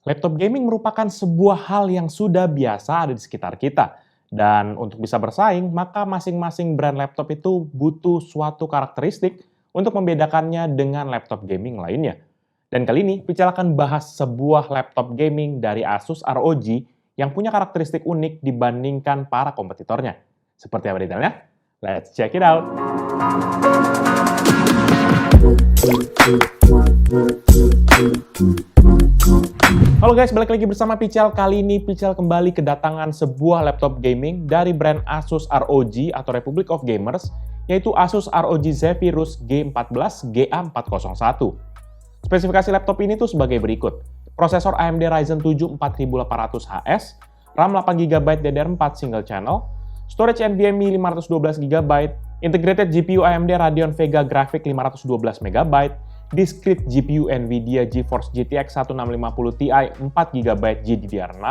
Laptop gaming merupakan sebuah hal yang sudah biasa ada di sekitar kita. Dan untuk bisa bersaing, maka masing-masing brand laptop itu butuh suatu karakteristik untuk membedakannya dengan laptop gaming lainnya. Dan kali ini, Pical akan bahas sebuah laptop gaming dari Asus ROG yang punya karakteristik unik dibandingkan para kompetitornya. Seperti apa detailnya? Let's check it out! Halo guys, balik lagi bersama Pical. Kali ini Pical kembali kedatangan sebuah laptop gaming dari brand Asus ROG atau Republic of Gamers, yaitu Asus ROG Zephyrus G14 GA401. Spesifikasi laptop ini tuh sebagai berikut. Prosesor AMD Ryzen 7 4800HS, RAM 8GB DDR4 single channel, storage NVMe 512GB, integrated GPU AMD Radeon Vega Graphics 512MB, discrete GPU NVIDIA GeForce GTX 1650 Ti 4GB GDDR6,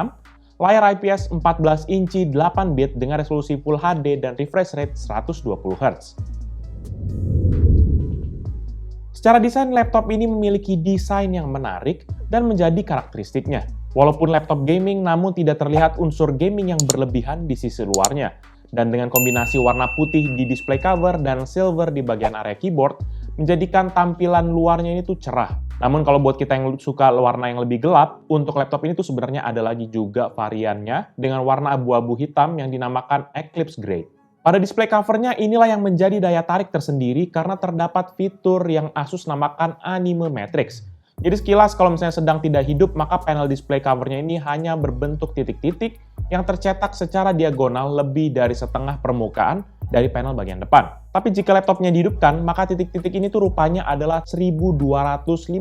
layar IPS 14 inci 8 bit dengan resolusi Full HD dan refresh rate 120Hz. Secara desain, laptop ini memiliki desain yang menarik dan menjadi karakteristiknya. Walaupun laptop gaming, namun tidak terlihat unsur gaming yang berlebihan di sisi luarnya. Dan dengan kombinasi warna putih di display cover dan silver di bagian area keyboard, menjadikan tampilan luarnya ini tuh cerah. Namun kalau buat kita yang suka warna yang lebih gelap, untuk laptop ini tuh sebenarnya ada lagi juga variannya dengan warna abu-abu hitam yang dinamakan Eclipse Grey. Pada display covernya inilah yang menjadi daya tarik tersendiri karena terdapat fitur yang Asus namakan Anime Matrix. Jadi sekilas kalau misalnya sedang tidak hidup, maka panel display covernya ini hanya berbentuk titik-titik yang tercetak secara diagonal lebih dari setengah permukaan dari panel bagian depan. Tapi jika laptopnya dihidupkan, maka titik-titik ini tuh rupanya adalah 1215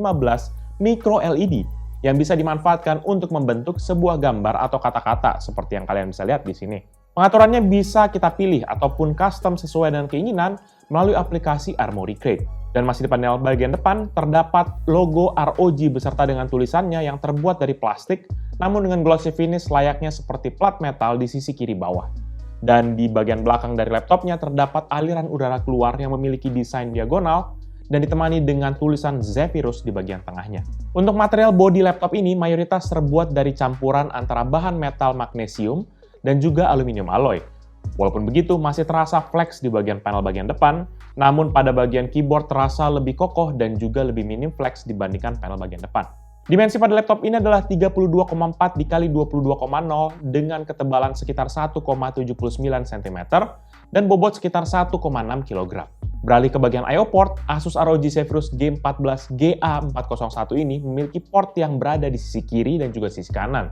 micro LED yang bisa dimanfaatkan untuk membentuk sebuah gambar atau kata-kata seperti yang kalian bisa lihat di sini. Pengaturannya bisa kita pilih ataupun custom sesuai dengan keinginan melalui aplikasi Armoury Crate. Dan masih di panel bagian depan, terdapat logo ROG beserta dengan tulisannya yang terbuat dari plastik, namun dengan glossy finish layaknya seperti plat metal di sisi kiri bawah. Dan di bagian belakang dari laptopnya terdapat aliran udara keluar yang memiliki desain diagonal dan ditemani dengan tulisan Zephyrus di bagian tengahnya. Untuk material bodi laptop ini mayoritas terbuat dari campuran antara bahan metal magnesium dan juga aluminium alloy. Walaupun begitu, masih terasa flex di bagian panel bagian depan, namun pada bagian keyboard terasa lebih kokoh dan juga lebih minim flex dibandingkan panel bagian depan. Dimensi pada laptop ini adalah 32,4 x 22,0 dengan ketebalan sekitar 1,79 cm dan bobot sekitar 1,6 kg. Beralih ke bagian I/O port, Asus ROG Zephyrus G14 GA401 ini memiliki port yang berada di sisi kiri dan juga sisi kanan.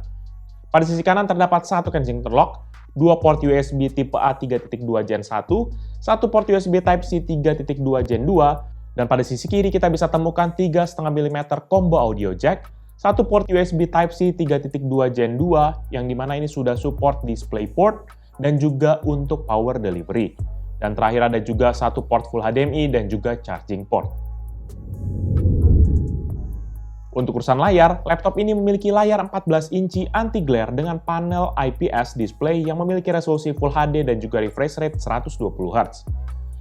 Pada sisi kanan terdapat satu Kensington lock, 2 port USB tipe A 3.2 Gen 1, 1 port USB Type-C 3.2 Gen 2, dan pada sisi kiri kita bisa temukan 3,5 mm combo audio jack, 1 port USB Type-C 3.2 Gen 2, yang dimana ini sudah support DisplayPort, dan juga untuk power delivery. Dan terakhir ada juga 1 port Full HDMI dan juga charging port. Untuk urusan layar, laptop ini memiliki layar 14 inci anti-glare dengan panel IPS display yang memiliki resolusi Full HD dan juga refresh rate 120Hz.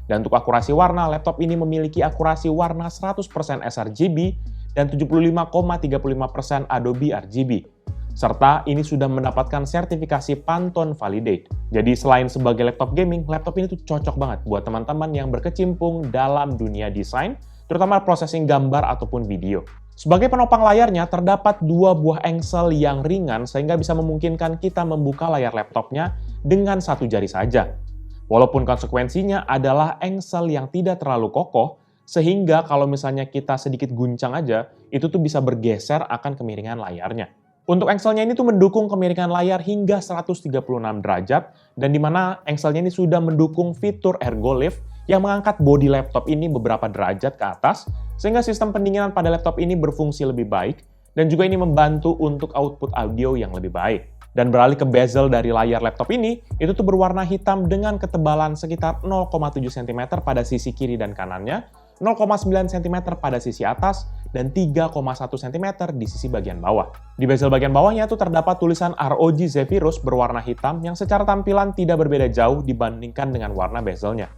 Dan untuk akurasi warna, laptop ini memiliki akurasi warna 100% sRGB dan 75,35% Adobe RGB. Serta ini sudah mendapatkan sertifikasi Pantone Validate. Jadi selain sebagai laptop gaming, laptop ini tuh cocok banget buat teman-teman yang berkecimpung dalam dunia desain, terutama processing gambar ataupun video. Sebagai penopang layarnya, terdapat 2 buah engsel yang ringan sehingga bisa memungkinkan kita membuka layar laptopnya dengan 1 jari saja. Walaupun konsekuensinya adalah engsel yang tidak terlalu kokoh, sehingga kalau misalnya kita sedikit guncang aja, itu tuh bisa bergeser akan kemiringan layarnya. Untuk engselnya ini tuh mendukung kemiringan layar hingga 136 derajat, dan dimana engselnya ini sudah mendukung fitur Ergo Lift yang mengangkat bodi laptop ini beberapa derajat ke atas, sehingga sistem pendinginan pada laptop ini berfungsi lebih baik, dan juga ini membantu untuk output audio yang lebih baik. Dan beralih ke bezel dari layar laptop ini, itu tuh berwarna hitam dengan ketebalan sekitar 0,7 cm pada sisi kiri dan kanannya, 0,9 cm pada sisi atas, dan 3,1 cm di sisi bagian bawah. Di bezel bagian bawahnya itu terdapat tulisan ROG Zephyrus berwarna hitam yang secara tampilan tidak berbeda jauh dibandingkan dengan warna bezelnya.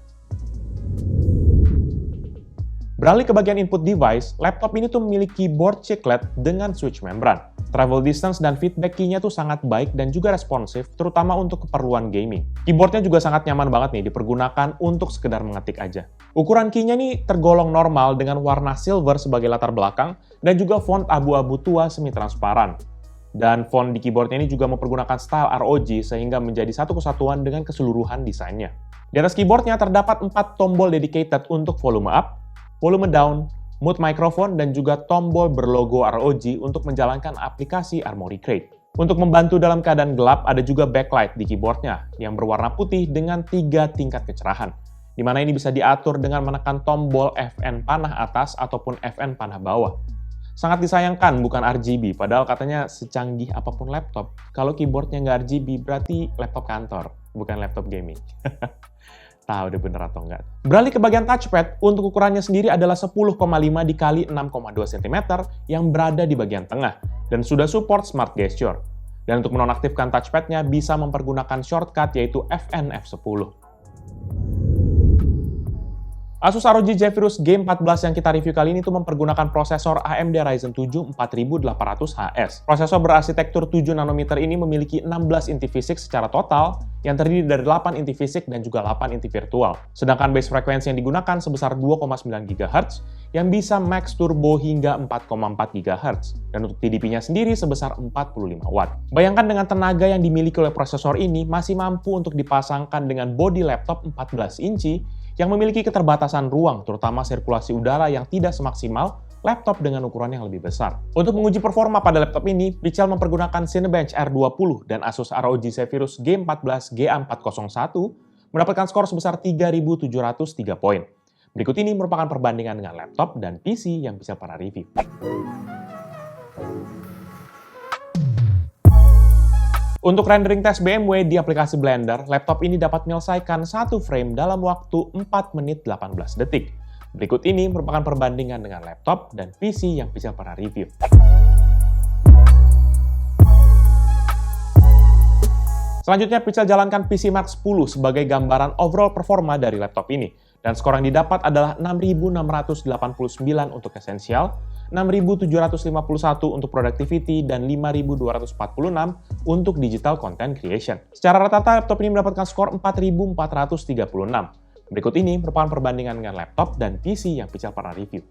Beralih ke bagian input device, laptop ini tuh memiliki keyboard chiclet dengan switch membran. Travel distance dan feedback key-nya tuh sangat baik dan juga responsif, terutama untuk keperluan gaming. Keyboardnya juga sangat nyaman banget nih dipergunakan untuk sekedar mengetik aja. Ukuran key-nya nih tergolong normal dengan warna silver sebagai latar belakang dan juga font abu-abu tua semi-transparan. Dan font di keyboardnya ini juga mempergunakan style ROG sehingga menjadi satu kesatuan dengan keseluruhan desainnya. Di atas keyboardnya terdapat 4 tombol dedicated untuk volume up, volume down, mute microphone, dan juga tombol berlogo ROG untuk menjalankan aplikasi Armoury Crate. Untuk membantu dalam keadaan gelap, ada juga backlight di keyboardnya yang berwarna putih dengan 3 tingkat kecerahan, di mana ini bisa diatur dengan menekan tombol FN panah atas ataupun FN panah bawah. Sangat disayangkan bukan RGB, padahal katanya secanggih apapun laptop, kalau keyboardnya nggak RGB berarti laptop kantor, bukan laptop gaming. Tahu deh bener atau enggak. Beralih ke bagian touchpad, untuk ukurannya sendiri adalah 10,5 x 6,2 cm yang berada di bagian tengah, dan sudah support Smart Gesture. Dan untuk menonaktifkan touchpadnya bisa mempergunakan shortcut yaitu FN F10. Asus ROG Zephyrus G14 yang kita review kali ini tuh mempergunakan prosesor AMD Ryzen 7 4800HS. Prosesor berarsitektur 7 nanometer ini memiliki 16 inti fisik secara total, yang terdiri dari 8 inti fisik dan juga 8 inti virtual. Sedangkan base frekuensi yang digunakan sebesar 2,9 GHz, yang bisa max turbo hingga 4,4 GHz. Dan untuk TDP-nya sendiri sebesar 45 Watt. Bayangkan dengan tenaga yang dimiliki oleh prosesor ini masih mampu untuk dipasangkan dengan bodi laptop 14 inci yang memiliki keterbatasan ruang, terutama sirkulasi udara yang tidak semaksimal laptop dengan ukuran yang lebih besar. Untuk menguji performa pada laptop ini, Pichel mempergunakan Cinebench R20 dan Asus ROG Zephyrus G14 GA401 mendapatkan skor sebesar 3.703 poin. Berikut ini merupakan perbandingan dengan laptop dan PC yang bisa para review. Untuk rendering tes BMW di aplikasi Blender, laptop ini dapat menyelesaikan satu frame dalam waktu 4 menit 18 detik. Berikut ini merupakan perbandingan dengan laptop dan PC yang bisa para review. Selanjutnya, Pichel jalankan PCMark 10 sebagai gambaran overall performa dari laptop ini. Dan skor yang didapat adalah 6.689 untuk esensial, 6.751 untuk productivity, dan 5.246 untuk digital content creation. Secara rata-rata, laptop ini mendapatkan skor 4.436. Berikut ini merupakan perbandingan dengan laptop dan PC yang Pichel pernah review.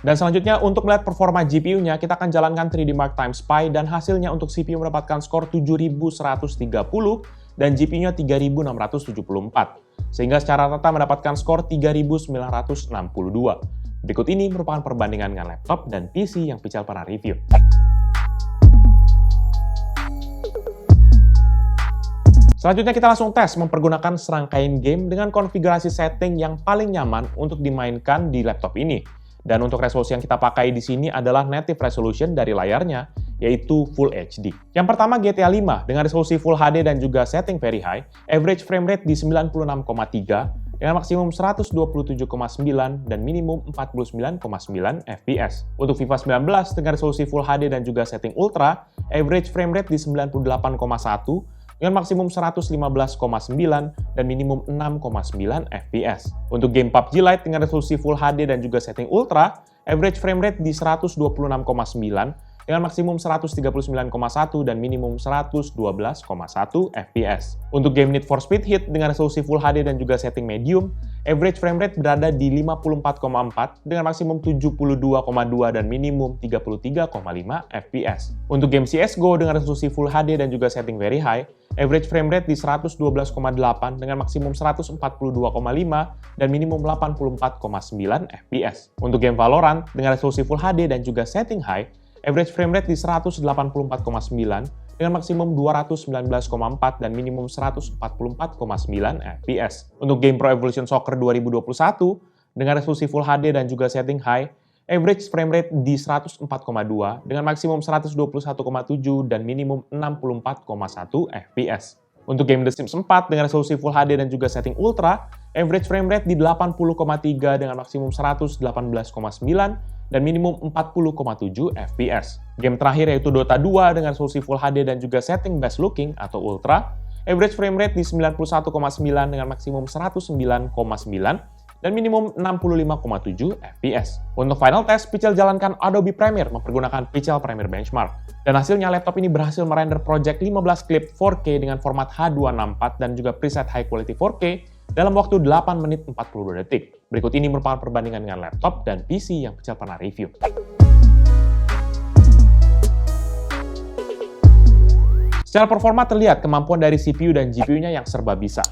Dan selanjutnya, untuk melihat performa GPU-nya, kita akan jalankan 3D Mark Time Spy, dan hasilnya untuk CPU mendapatkan skor 7.130 dan GPU-nya 3.674. Sehingga secara rata mendapatkan skor 3.962. Berikut ini merupakan perbandingan dengan laptop dan PC yang Pichel pernah review. Selanjutnya kita langsung tes mempergunakan serangkaian game dengan konfigurasi setting yang paling nyaman untuk dimainkan di laptop ini. Dan untuk resolusi yang kita pakai di sini adalah native resolution dari layarnya, yaitu Full HD. Yang pertama GTA 5 dengan resolusi Full HD dan juga setting very high, average frame rate di 96,3 dengan maksimum 127,9 dan minimum 49,9 fps. Untuk FIFA 19 dengan resolusi Full HD dan juga setting Ultra, average frame rate di 98,1 dengan maksimum 115,9 dan minimum 6,9 fps. Untuk game PUBG Lite dengan resolusi Full HD dan juga setting Ultra, average frame rate di 126,9 dengan maksimum 139,1 dan minimum 112,1 fps. Untuk game Need for Speed Heat dengan resolusi Full HD dan juga setting medium, average frame rate berada di 54,4 dengan maksimum 72,2 dan minimum 33,5 fps. Untuk game CSGO dengan resolusi Full HD dan juga setting very high, average frame rate di 112,8 dengan maksimum 142,5 dan minimum 84,9 fps. Untuk game Valorant dengan resolusi Full HD dan juga setting high, average frame rate di 184,9 dengan maksimum 219,4 dan minimum 144,9 fps. Untuk game Pro Evolution Soccer 2021 dengan resolusi Full HD dan juga setting high, average frame rate di 104,2 dengan maksimum 121,7 dan minimum 64,1 fps. Untuk game The Sims 4 dengan resolusi Full HD dan juga setting Ultra, average frame rate di 80,3 dengan maksimum 118,9 dan minimum 40,7 fps. Game terakhir yaitu Dota 2 dengan resolusi Full HD dan juga setting Best Looking atau Ultra, average frame rate di 91,9 dengan maksimum 109,9 dan minimum 65,7 fps. Untuk final test, Pichel jalankan Adobe Premiere mempergunakan Pichel Premiere Benchmark. Dan hasilnya laptop ini berhasil merender project 15 klip 4K dengan format H264 dan juga preset high quality 4K dalam waktu 8 menit 42 detik. Berikut ini merupakan perbandingan dengan laptop dan PC yang Pichel pernah review. Secara performa terlihat kemampuan dari CPU dan GPU-nya yang serba bisa.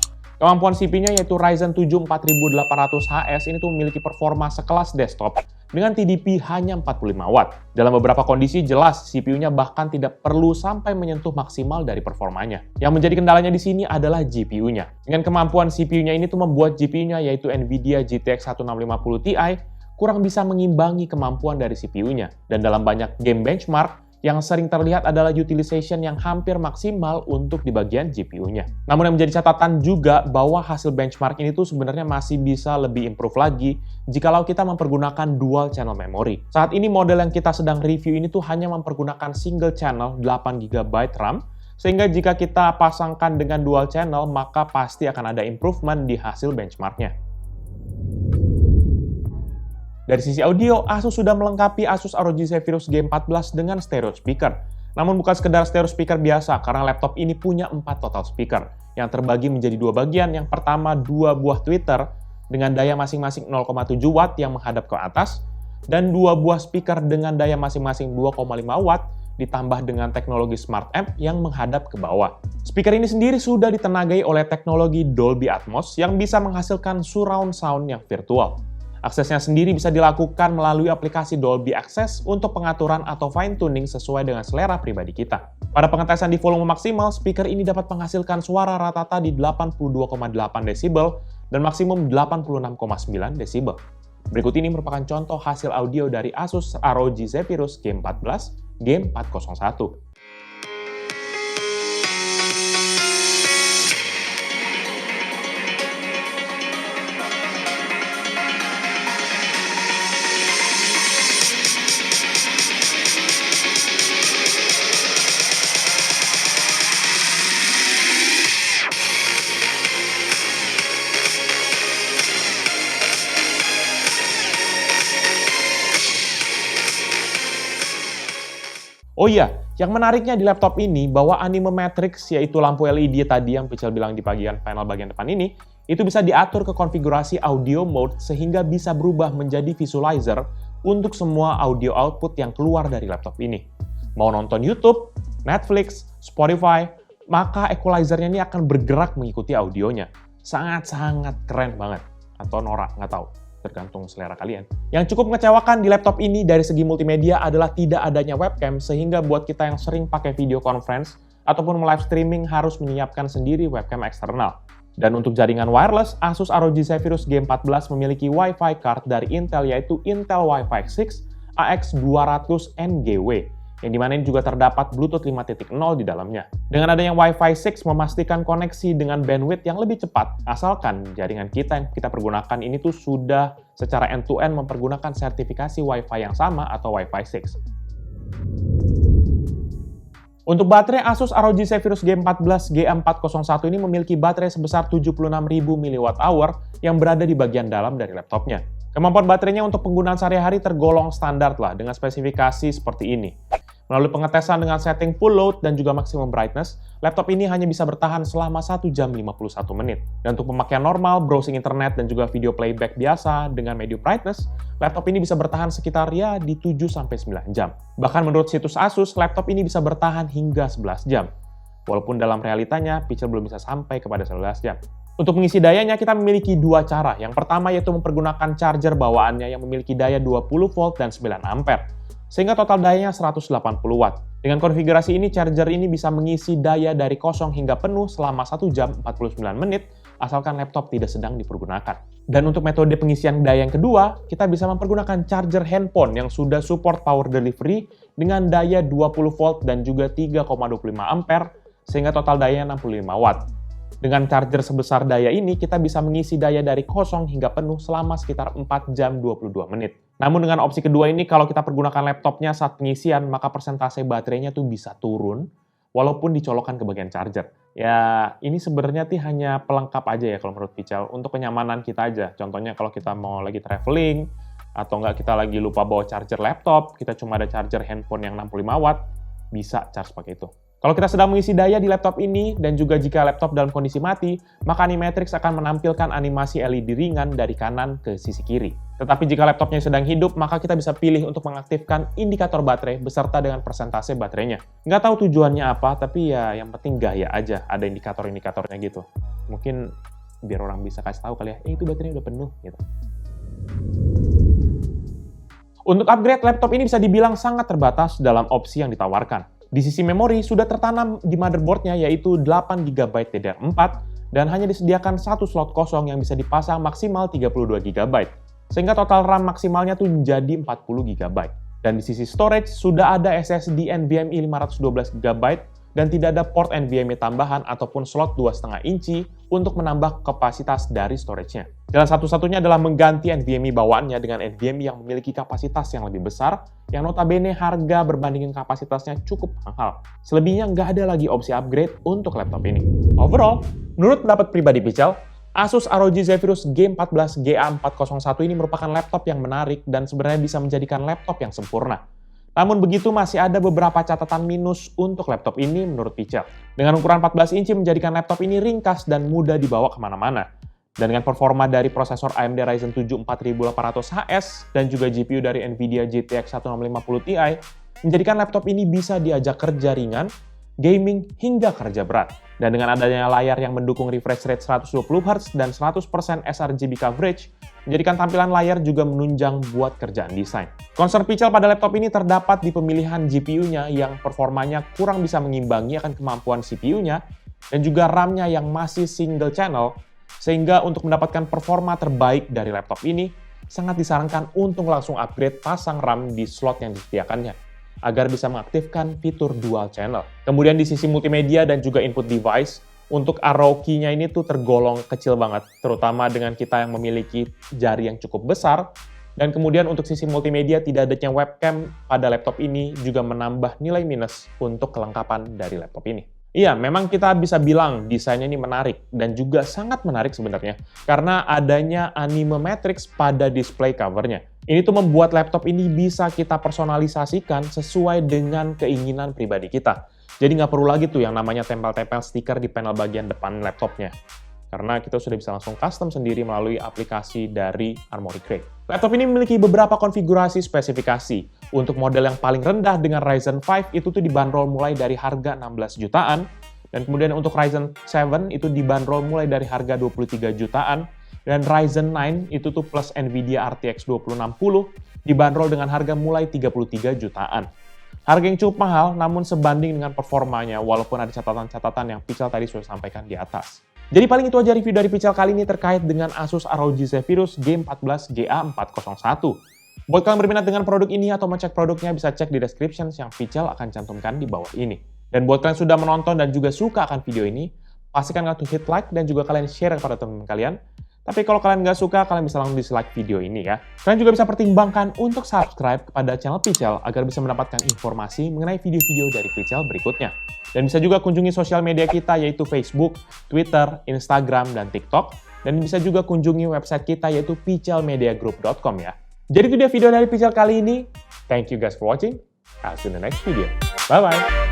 Kemampuan CPU-nya yaitu Ryzen 7 4800HS ini tuh memiliki performa sekelas desktop dengan TDP hanya 45 watt. Dalam beberapa kondisi jelas CPU-nya bahkan tidak perlu sampai menyentuh maksimal dari performanya. Yang menjadi kendalanya di sini adalah GPU-nya. Dengan kemampuan CPU-nya ini tuh membuat GPU-nya yaitu Nvidia GTX 1650 Ti kurang bisa mengimbangi kemampuan dari CPU-nya. Dan dalam banyak game benchmark, yang sering terlihat adalah utilization yang hampir maksimal untuk di bagian GPU-nya. Namun yang menjadi catatan juga bahwa hasil benchmark ini tuh sebenarnya masih bisa lebih improve lagi jikalau kita mempergunakan dual channel memory. Saat ini model yang kita sedang review ini tuh hanya mempergunakan single channel 8GB RAM, sehingga jika kita pasangkan dengan dual channel maka pasti akan ada improvement di hasil benchmarknya. Dari sisi audio, Asus sudah melengkapi Asus ROG Zephyrus G14 dengan stereo speaker. Namun bukan sekedar stereo speaker biasa, karena laptop ini punya 4 total speaker, yang terbagi menjadi 2 bagian. Yang pertama, 2 buah tweeter dengan daya masing-masing 0,7 watt yang menghadap ke atas, dan 2 buah speaker dengan daya masing-masing 2,5 watt ditambah dengan teknologi Smart Amp yang menghadap ke bawah. Speaker ini sendiri sudah ditenagai oleh teknologi Dolby Atmos yang bisa menghasilkan surround sound yang virtual. Aksesnya sendiri bisa dilakukan melalui aplikasi Dolby Access untuk pengaturan atau fine-tuning sesuai dengan selera pribadi kita. Pada pengetesan di volume maksimal, speaker ini dapat menghasilkan suara rata-rata di 82,8 desibel dan maksimum 86,9 desibel. Berikut ini merupakan contoh hasil audio dari Asus ROG Zephyrus G14 G401. Oh iya, yang menariknya di laptop ini bahwa anime matrix yaitu lampu LED tadi yang Pichel bilang di bagian panel bagian depan ini, itu bisa diatur ke konfigurasi audio mode sehingga bisa berubah menjadi visualizer untuk semua audio output yang keluar dari laptop ini. Mau nonton YouTube, Netflix, Spotify, maka equalizer-nya ini akan bergerak mengikuti audionya. Sangat-sangat keren banget. Atau norak, nggak tahu. Tergantung selera kalian. Yang cukup mengecewakan di laptop ini dari segi multimedia adalah tidak adanya webcam, sehingga buat kita yang sering pakai video conference ataupun live streaming harus menyiapkan sendiri webcam eksternal. Dan untuk jaringan wireless, Asus ROG Zephyrus G14 memiliki Wi-Fi card dari Intel yaitu Intel Wi-Fi 6 AX200NGW, yang dimana ini juga terdapat Bluetooth 5.0 di dalamnya. Dengan adanya Wi-Fi 6 memastikan koneksi dengan bandwidth yang lebih cepat, asalkan jaringan kita yang kita pergunakan ini tuh sudah secara end-to-end mempergunakan sertifikasi Wi-Fi yang sama atau Wi-Fi 6. Untuk baterai, Asus ROG Zephyrus G14 G401 ini memiliki baterai sebesar 76.000 mAh yang berada di bagian dalam dari laptopnya. Kemampuan baterainya untuk penggunaan sehari-hari tergolong standar lah dengan spesifikasi seperti ini. Melalui pengetesan dengan setting full load dan juga maximum brightness, laptop ini hanya bisa bertahan selama 1 jam 51 menit. Dan untuk pemakaian normal, browsing internet dan juga video playback biasa dengan medium brightness, laptop ini bisa bertahan sekitar ya di 7-9 jam. Bahkan menurut situs Asus, laptop ini bisa bertahan hingga 11 jam. Walaupun dalam realitanya, Pichel belum bisa sampai kepada 11 jam. Untuk mengisi dayanya, kita memiliki 2 cara. Yang pertama yaitu mempergunakan charger bawaannya yang memiliki daya 20 volt dan 9 ampere. Sehingga total dayanya 180 watt. Dengan konfigurasi ini, charger ini bisa mengisi daya dari kosong hingga penuh selama 1 jam 49 menit, asalkan laptop tidak sedang dipergunakan. Dan untuk metode pengisian daya yang kedua, kita bisa mempergunakan charger handphone yang sudah support power delivery dengan daya 20 volt dan juga 3,25 ampere, sehingga total dayanya 65 watt. Dengan charger sebesar daya ini, kita bisa mengisi daya dari kosong hingga penuh selama sekitar 4 jam 22 menit. Namun dengan opsi kedua ini, kalau kita pergunakan laptopnya saat pengisian, maka persentase baterainya tuh bisa turun, walaupun dicolokkan ke bagian charger. Ya, ini sebenarnya hanya pelengkap aja ya kalau menurut Pichel, untuk kenyamanan kita aja. Contohnya kalau kita mau lagi traveling, atau nggak kita lagi lupa bawa charger laptop, kita cuma ada charger handphone yang 65 watt, bisa charge pakai itu. Kalau kita sedang mengisi daya di laptop ini, dan juga jika laptop dalam kondisi mati, maka Animatrix akan menampilkan animasi LED ringan dari kanan ke sisi kiri. Tetapi jika laptopnya sedang hidup, maka kita bisa pilih untuk mengaktifkan indikator baterai beserta dengan persentase baterainya. Nggak tahu tujuannya apa, tapi ya yang penting gaya aja ada indikator-indikatornya gitu. Mungkin biar orang bisa kasih tahu kali ya, itu baterainya udah penuh gitu. Untuk upgrade, laptop ini bisa dibilang sangat terbatas dalam opsi yang ditawarkan. Di sisi memori, sudah tertanam di motherboard-nya yaitu 8GB DDR4 dan hanya disediakan satu slot kosong yang bisa dipasang maksimal 32GB. Sehingga total RAM maksimalnya tuh menjadi 40GB. Dan di sisi storage, sudah ada SSD NVMe 512GB dan tidak ada port NVMe tambahan ataupun slot 2,5 inci untuk menambah kapasitas dari storage-nya. Jalan satu-satunya adalah mengganti NVMe bawaannya dengan NVMe yang memiliki kapasitas yang lebih besar, yang notabene harga berbandingin kapasitasnya cukup mahal. Selebihnya nggak ada lagi opsi upgrade untuk laptop ini. Overall, menurut pendapat pribadi Pichel, Asus ROG Zephyrus G14 GA401 ini merupakan laptop yang menarik dan sebenarnya bisa menjadikan laptop yang sempurna. Namun begitu masih ada beberapa catatan minus untuk laptop ini menurut Pichel. Dengan ukuran 14 inci menjadikan laptop ini ringkas dan mudah dibawa kemana-mana. Dan dengan performa dari prosesor AMD Ryzen 7 4800HS dan juga GPU dari Nvidia GTX 1650 Ti, menjadikan laptop ini bisa diajak kerja ringan, gaming, hingga kerja berat. Dan dengan adanya layar yang mendukung refresh rate 120Hz dan 100% sRGB coverage, menjadikan tampilan layar juga menunjang buat kerjaan desain. Concern Pichel pada laptop ini terdapat di pemilihan GPU-nya yang performanya kurang bisa mengimbangi akan kemampuan CPU-nya, dan juga RAM-nya yang masih single channel, sehingga untuk mendapatkan performa terbaik dari laptop ini, sangat disarankan untuk langsung upgrade pasang RAM di slot yang disediakannya, agar bisa mengaktifkan fitur dual channel. Kemudian di sisi multimedia dan juga input device, untuk arrow key-nya ini tuh tergolong kecil banget, terutama dengan kita yang memiliki jari yang cukup besar. Dan kemudian untuk sisi multimedia, tidak adanya webcam pada laptop ini juga menambah nilai minus untuk kelengkapan dari laptop ini. Iya, memang kita bisa bilang desainnya ini menarik, dan juga sangat menarik sebenarnya, karena adanya Animatrix pada display covernya. Ini tuh membuat laptop ini bisa kita personalisasikan sesuai dengan keinginan pribadi kita. Jadi nggak perlu lagi tuh yang namanya tempel-tempel stiker di panel bagian depan laptopnya. Karena kita sudah bisa langsung custom sendiri melalui aplikasi dari Armoury Crate. Laptop ini memiliki beberapa konfigurasi spesifikasi. Untuk model yang paling rendah dengan Ryzen 5 itu tuh dibanderol mulai dari harga 16 jutaan. Dan kemudian untuk Ryzen 7 itu dibanderol mulai dari harga 23 jutaan. Dan Ryzen 9 itu tuh plus Nvidia RTX 2060 dibanderol dengan harga mulai 33 jutaan. Harga yang cukup mahal, namun sebanding dengan performanya, walaupun ada catatan-catatan yang Pichel tadi sudah sampaikan di atas. Jadi paling itu aja review dari Pichel kali ini terkait dengan Asus ROG Zephyrus G14 GA401. Buat kalian berminat dengan produk ini atau mau cek produknya, bisa cek di description yang Pichel akan cantumkan di bawah ini. Dan buat kalian sudah menonton dan juga suka akan video ini, pastikan kalian hit like dan juga kalian share kepada teman-teman kalian. Tapi kalau kalian nggak suka, kalian bisa langsung dislike video ini ya. Kalian juga bisa pertimbangkan untuk subscribe kepada channel Pichel agar bisa mendapatkan informasi mengenai video-video dari Pichel berikutnya. Dan bisa juga kunjungi sosial media kita yaitu Facebook, Twitter, Instagram, dan TikTok. Dan bisa juga kunjungi website kita yaitu pichelmediagroup.com ya. Jadi itu dia video dari Pichel kali ini. Thank you guys for watching. I'll see you in the next video. Bye-bye.